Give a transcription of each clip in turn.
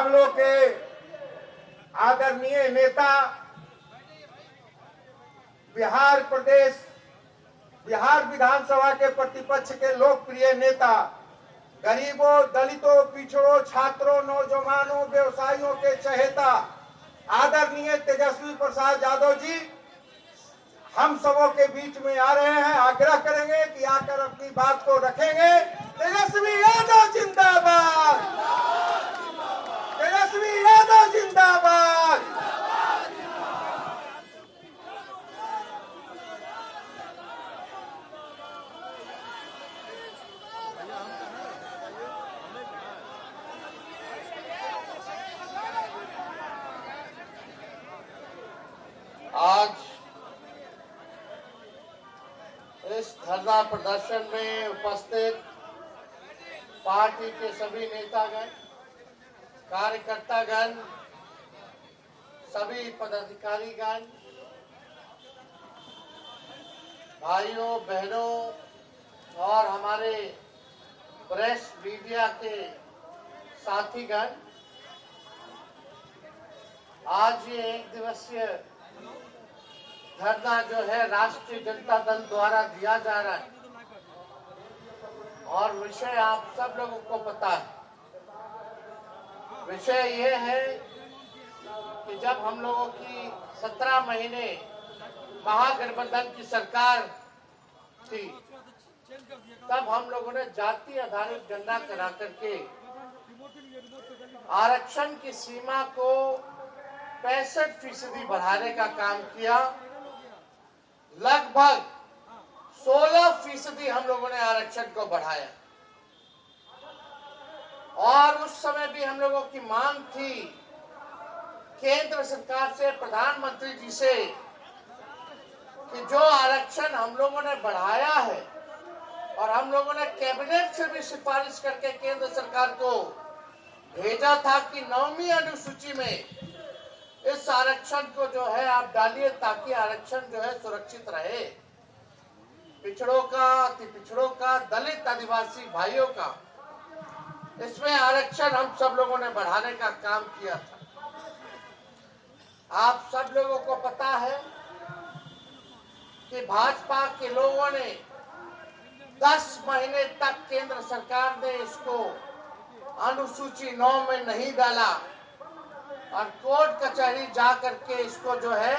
हम लोग के आदरणीय नेता, बिहार विधानसभा के प्रतिपक्ष के लोकप्रिय नेता, गरीबों, दलितों, पिछड़ों, छात्रों, नौजवानों, व्यवसायियों के चहेता आदरणीय तेजस्वी प्रसाद यादव जी हम सबों के बीच में आ रहे हैं। आग्रह करेंगे कि आकर अपनी बात को रखेंगे। तेजस्वी यादव जिंदाबाद, तेजस्वी यादव जिंदाबाद। आज इस धरना प्रदर्शन में उपस्थित पार्टी के सभी नेतागण, कार्यकर्तागण, सभी पदाधिकारीगण, भाइयों बहनों और हमारे प्रेस मीडिया के साथीगण, आज ये एक दिवसीय धरना जो है राष्ट्रीय जनता दल द्वारा दिया जा रहा है और विषय आप सब लोगों को पता है। विषय ये है कि जब हम लोगों की 17 महीने महागठबंधन की सरकार थी, तब हम लोगों ने जाति आधारित गणना करा करके आरक्षण की सीमा को 65% बढ़ाने का काम किया। लगभग 16% हम लोगों ने आरक्षण को बढ़ाया और उस समय भी हम लोगों की मांग थी केंद्र सरकार से, प्रधानमंत्री जी से, कि जो आरक्षण हम लोगों ने बढ़ाया है और हम लोगों ने कैबिनेट से भी सिफारिश करके केंद्र सरकार को भेजा था कि 9वीं अनुसूची में इस आरक्षण को जो है आप डालिए ताकि आरक्षण जो है सुरक्षित रहे। पिछड़ों का, अति पिछड़ों का, दलित आदिवासी भाइयों का, इसमें आरक्षण हम सब लोगों ने बढ़ाने का काम किया था। आप सब लोगों को पता है कि भाजपा के लोगों ने 10 महीने तक केंद्र सरकार ने इसको अनुसूची 9 में नहीं डाला और कोर्ट कचहरी जा करके इसको जो है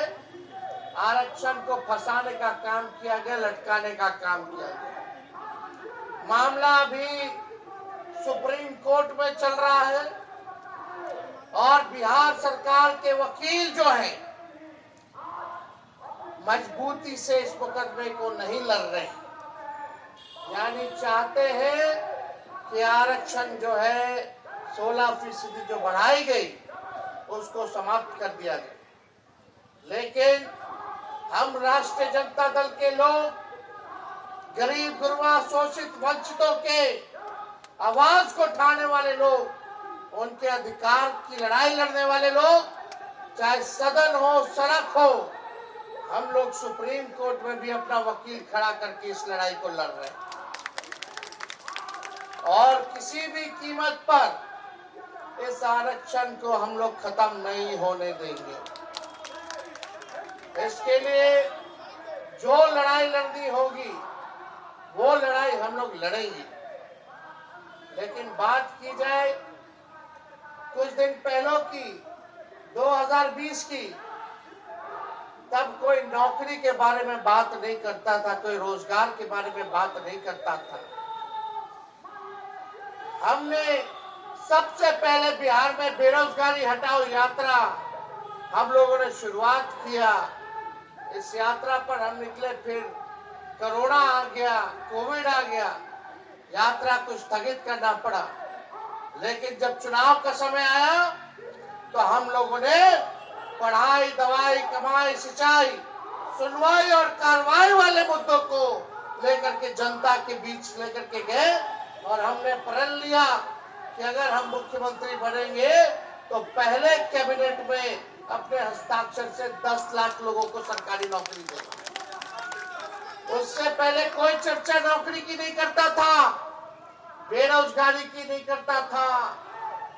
आरक्षण को फंसाने का काम किया गया, लटकाने का काम किया गया। मामला अभी सुप्रीम कोर्ट में चल रहा है और बिहार सरकार के वकील जो हैं मजबूती से इस मुकदमे को नहीं लड़ रहे, यानी चाहते हैं कि आरक्षण जो है 16% जो बढ़ाई गई उसको समाप्त कर दिया गया। लेकिन हम राष्ट्रीय जनता दल के लोग, गरीब गुरबा शोषित वंचितों के आवाज को उठाने वाले लोग, उनके अधिकार की लड़ाई लड़ने वाले लोग, चाहे सदन हो, सड़क हो, हम लोग सुप्रीम कोर्ट में भी अपना वकील खड़ा करके इस लड़ाई को लड़ रहे हैं और किसी भी कीमत पर इस आरक्षण को हम लोग खत्म नहीं होने देंगे। इसके लिए जो लड़ाई लड़नी होगी वो लड़ाई हम लोग लड़ेंगे। लेकिन बात की जाए कुछ दिन पहले की, 2020 की, तब कोई नौकरी के बारे में बात नहीं करता था, कोई रोजगार के बारे में बात नहीं करता था। हमने सबसे पहले बिहार में बेरोजगारी हटाओ यात्रा हम लोगों ने शुरुआत किया। इस यात्रा पर हम निकले, फिर कोरोना आ गया, कोविड आ गया, यात्रा को स्थगित करना पड़ा। लेकिन जब चुनाव का समय आया तो हम लोगों ने पढ़ाई, दवाई, कमाई, सिंचाई, सुनवाई और कार्रवाई वाले मुद्दों को लेकर के जनता के बीच लेकर के गए और हमने प्रण लिया कि अगर हम मुख्यमंत्री बनेंगे तो पहले कैबिनेट में अपने हस्ताक्षर से 10 लाख लोगों को सरकारी नौकरी देंगे। उससे पहले कोई चर्चा नौकरी की नहीं करता था, बेरोजगारी की नहीं करता था,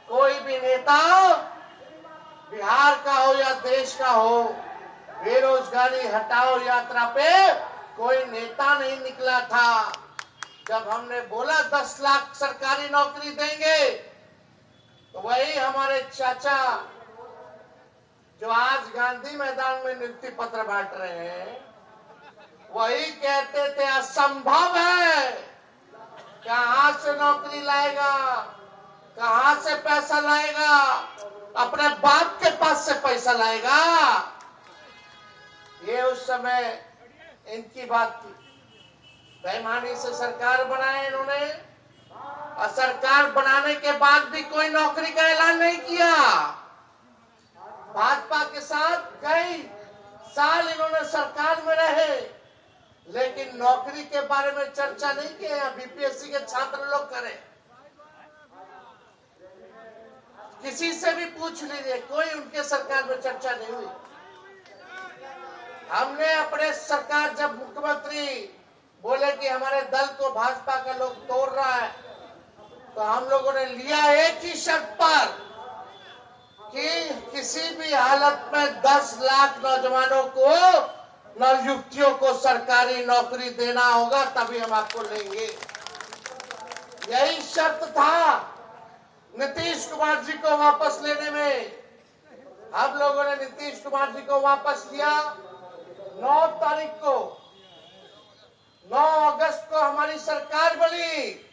कोई भी कोई नेता बिहार का हो या देश का हो, बेरोजगारी हटाओ यात्रा पे कोई नेता नहीं निकला था। जब हमने बोला 10 लाख सरकारी नौकरी देंगे, तो वही हमारे चाचा जो आज गांधी मैदान में नियुक्ति पत्र बांट रहे हैं, वही कहते थे असंभव है, कहां से नौकरी लाएगा, कहां से पैसा लाएगा, अपने बाप के पास से पैसा लाएगा। ये उस समय इनकी बात थी। बेईमानी से सरकार बनाए इन्होंने, और सरकार बनाने के बाद भी कोई नौकरी का ऐलान नहीं किया। भाजपा के साथ कई साल इन्होंने सरकार में रहे, लेकिन नौकरी के बारे में चर्चा नहीं की। बीपीएससी के छात्र लोग करें, किसी से भी पूछ लीजिए, कोई उनके सरकार में चर्चा नहीं हुई। हमने अपने सरकार, जब मुख्यमंत्री बोले कि हमारे दल को भाजपा का लोग तोड़ रहा है, तो हम लोगों ने लिया एक ही शर्त पर कि किसी भी हालत में 10 लाख नौजवानों को, नवयुवतियों को सरकारी नौकरी देना होगा, तभी हम आपको लेंगे। यही शर्त था नीतीश कुमार जी को वापस लेने में। हम लोगों ने नीतीश कुमार जी को वापस लिया 9 तारीख को। 9 अगस्त को हमारी सरकार बनी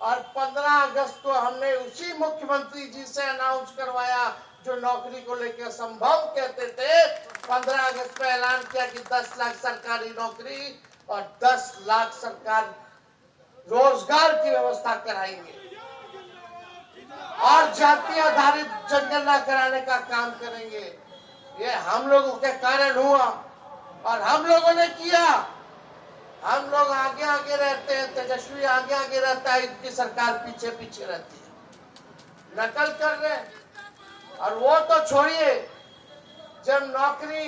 और 15 अगस्त को हमने उसी मुख्यमंत्री जी से अनाउंस करवाया जो नौकरी को लेकर संभव कहते थे। 15 अगस्त में ऐलान किया कि 10 लाख सरकारी नौकरी और 10 लाख सरकार रोजगार की व्यवस्था कराएंगे और जाति आधारित जनगणना कराने का काम करेंगे। ये हम लोगों के कारण हुआ और हम लोगों ने किया। हम लोग आगे आगे रहते हैं, तेजस्वी आगे आगे रहता है, इनकी सरकार पीछे पीछे रहती है, नकल कर रहे हैं। और वो तो छोड़िए, जब नौकरी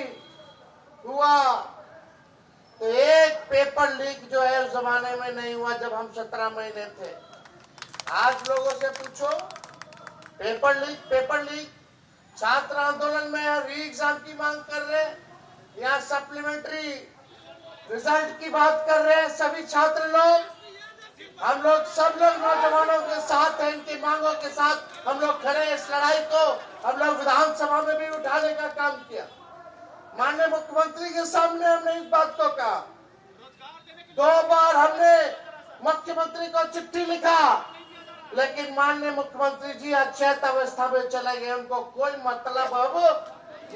हुआ तो एक पेपर लीक जो है उस जमाने में नहीं हुआ जब हम 17 महीने थे। आज लोगों से पूछो, पेपर लीक छात्र आंदोलन में री एग्जाम की मांग कर रहे हैं, यहाँ सप्लीमेंट्री रिजल्ट की बात कर रहे हैं सभी छात्र लोग। हम लोग सब लोग नौजवानों के साथ हैं, इनकी मांगों के साथ हम लोग खड़े हैं। इस लड़ाई को हम लोग विधानसभा में भी उठाने का काम किया। माननीय मुख्यमंत्री के सामने हमने इस बात को कहा। 2 बार हमने मुख्यमंत्री को चिट्ठी लिखा, लेकिन माननीय मुख्यमंत्री जी अचेत अवस्था में चले गए। उनको कोई मतलब अब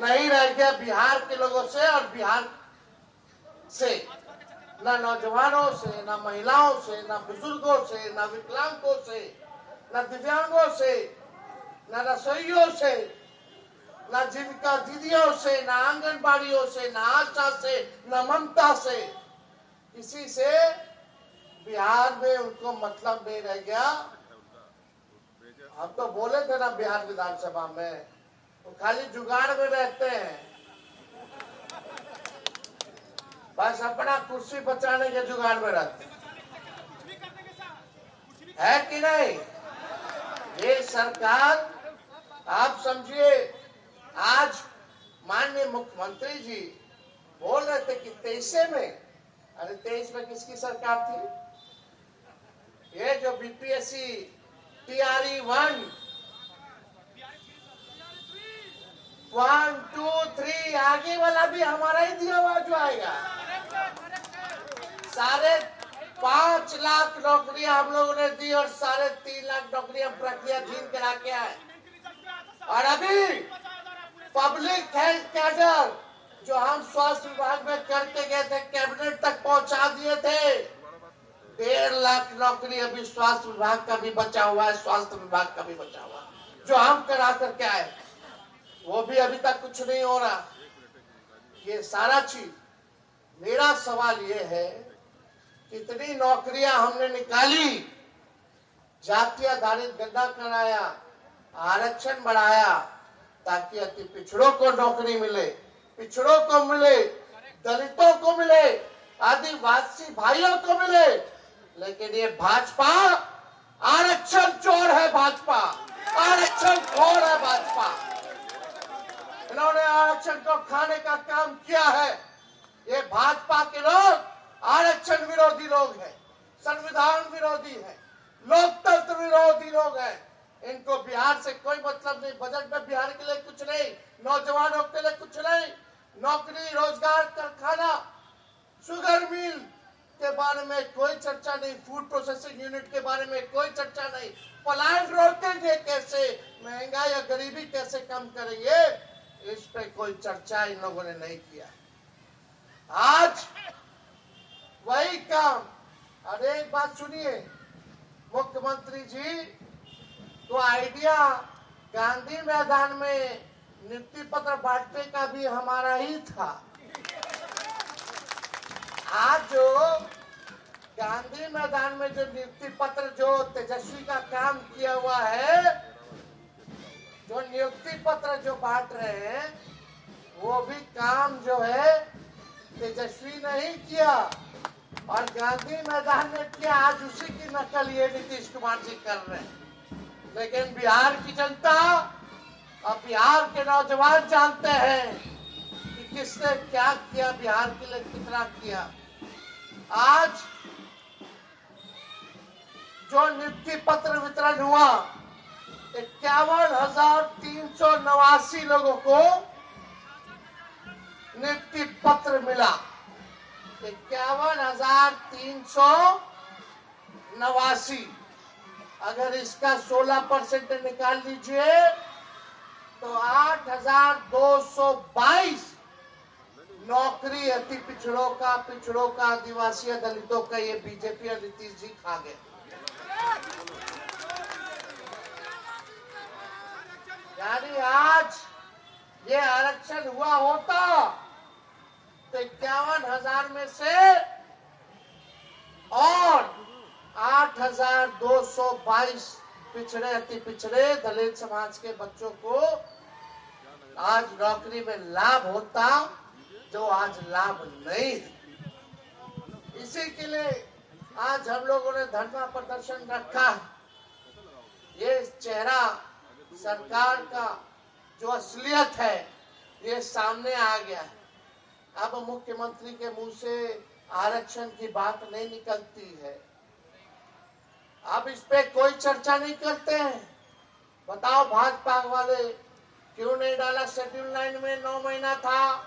नहीं रह गया बिहार के लोगों से और बिहार से, न नौजवानों से, न महिलाओं से, न बुजुर्गों से, न विकलांगों से, न दिव्यांगों से, न रसोइयों से, न जीविका दीदियों से, न आंगनबाड़ियों से, न आशा से, न ममता से, किसी से बिहार में उनको मतलब नहीं रह गया। हम तो बोले थे ना बिहार विधानसभा में, वो खाली जुगाड़ में रहते हैं, बस अपना कुर्सी बचाने के जुगाड़ में रहते है कि नहीं। ये सरकार, आप समझिए, आज माननीय मुख्यमंत्री जी बोल रहे थे कि 23 में, अरे 23 में किसकी सरकार थी? ये जो बीपीएससी टीआरई 1, 2, 3 आगे वाला भी हमारा ही दिया हुआ जो आएगा। 5.5 लाख नौकरियां हम लोगों ने दी और 3.5 लाख नौकरियां प्रक्रिया छीन करा के आए। और अभी पब्लिक हेल्थ कैडर जो हम स्वास्थ्य विभाग में करके गए थे, कैबिनेट तक पहुंचा दिए थे। 1.5 लाख नौकरी अभी स्वास्थ्य विभाग का भी बचा हुआ है, स्वास्थ्य विभाग का भी बचा हुआ है, जो हम करा करके आए, वो भी अभी तक कुछ नहीं हो रहा। ये सारा चीज, मेरा सवाल ये है, कितनी नौकरियां हमने निकाली, जाति आधारित गणना कराया, आरक्षण बढ़ाया ताकि अति पिछड़ों को नौकरी मिले, पिछड़ों को मिले, दलितों को मिले, आदिवासी भाइयों को मिले। लेकिन ये भाजपा आरक्षण चोर है, भाजपा आरक्षण आरक्षण खोर है भाजपा। इन्होंने आरक्षण को खाने का काम किया है। ये भाजपा के लोग आरक्षण विरोधी लोग हैं, संविधान विरोधी है, लोकतंत्र विरोधी लोग हैं। इनको बिहार से कोई मतलब नहीं। बजट में बिहार के लिए कुछ नहीं, नौजवानों के लिए कुछ नहीं, नौकरी, रोजगार, कारखाना, शुगर मिल के बारे में कोई चर्चा नहीं, फूड प्रोसेसिंग यूनिट के बारे में कोई चर्चा नहीं, पलायन रोकेंगे कैसे, महंगाई या गरीबी कैसे कम करेंगे, इस पे कोई चर्चा इन लोगों ने नहीं किया। आज वही काम। अरे एक बात सुनिए मुख्यमंत्री जी, तो आइडिया गांधी मैदान में नियुक्ति पत्र बांटने का भी हमारा ही था। आज जो गांधी मैदान में जो नियुक्ति पत्र जो तेजस्वी का काम किया हुआ है, जो नियुक्ति पत्र जो बांट रहे हैं, वो भी काम जो है तेजस्वी नहीं किया और गांधी मैदान में किया। आज उसी की नकल ये नीतीश कुमार जी कर रहे हैं। लेकिन बिहार की जनता और बिहार के नौजवान जानते हैं कि किसने क्या किया, बिहार के लिए कितना किया। आज जो नियुक्ति पत्र वितरण हुआ, 51,389 लोगों को नियुक्ति पत्र मिला। 51,389। अगर इसका 16% निकाल लीजिए तो 8,222 नौकरी अति पिछड़ों का, आदिवासी, दलितों का ये बीजेपी और नीतीश जी खा गए। यानी आज ये आरक्षण हुआ होता तो 51,000 में से और 8,222 पिछड़े, अति पिछड़े दलित समाज के बच्चों को आज नौकरी में लाभ होता, जो आज लाभ नहीं है। इसी के लिए आज हम लोगों ने धरना प्रदर्शन रखा है। ये चेहरा सरकार का जो असलियत है ये सामने आ गया है। अब मुख्यमंत्री के मुंह से आरक्षण की बात नहीं निकलती है। अब इस पे कोई चर्चा नहीं करते हैं। बताओ भाजपा वाले क्यों नहीं डाला? शेड्यूल 9 में 9 महीना था,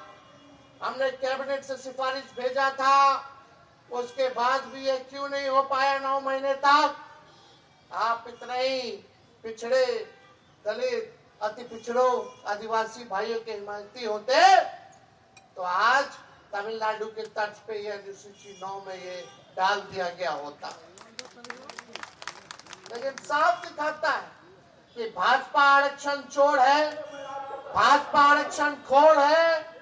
हमने कैबिनेट से सिफारिश भेजा था, उसके बाद भी ये क्यों नहीं हो पाया 9 महीने तक? आप इतने ही पिछड़े, दलित, अति पिछड़ों, आदिवासी भाइयों के हिमायती होते तो आज तमिलनाडु के तर्ज पे ये अनुसूची 9 में ये डाल दिया गया होता। लेकिन साफ दिखाता है कि भाजपा आरक्षण चोर है, भाजपा आरक्षण खोर है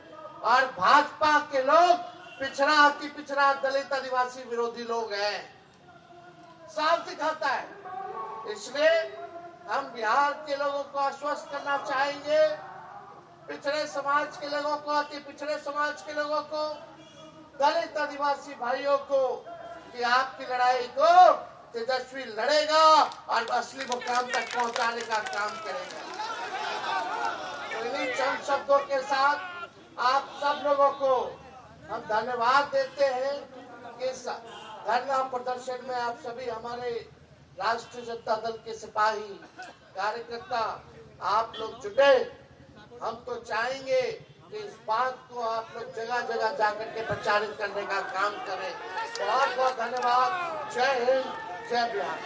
और भाजपा के लोग पिछड़ा, अति पिछड़ा, दलित, आदिवासी विरोधी लोग हैं। साफ दिखाता है। इसलिए हम बिहार के लोगों को आश्वस्त करना चाहेंगे, पिछड़े समाज के लोगों को, अति पिछड़े समाज के लोगों को, दलित, आदिवासी भाइयों को, कि आपकी लड़ाई को तेजस्वी लड़ेगा और असली मुकाम तक पहुंचाने का काम करेगा। तो इन्हीं चंद शब्दों के साथ आप सब लोगों को हम धन्यवाद देते हैं कि इस धरना प्रदर्शन में आप सभी हमारे राष्ट्रीय जनता दल के सिपाही, कार्यकर्ता आप लोग जुटे। हम तो चाहेंगे कि इस बात को आप लोग जगह जगह जाकर के प्रचारित करने का काम करें। बहुत बहुत धन्यवाद। जय हिंद, जय बिहार।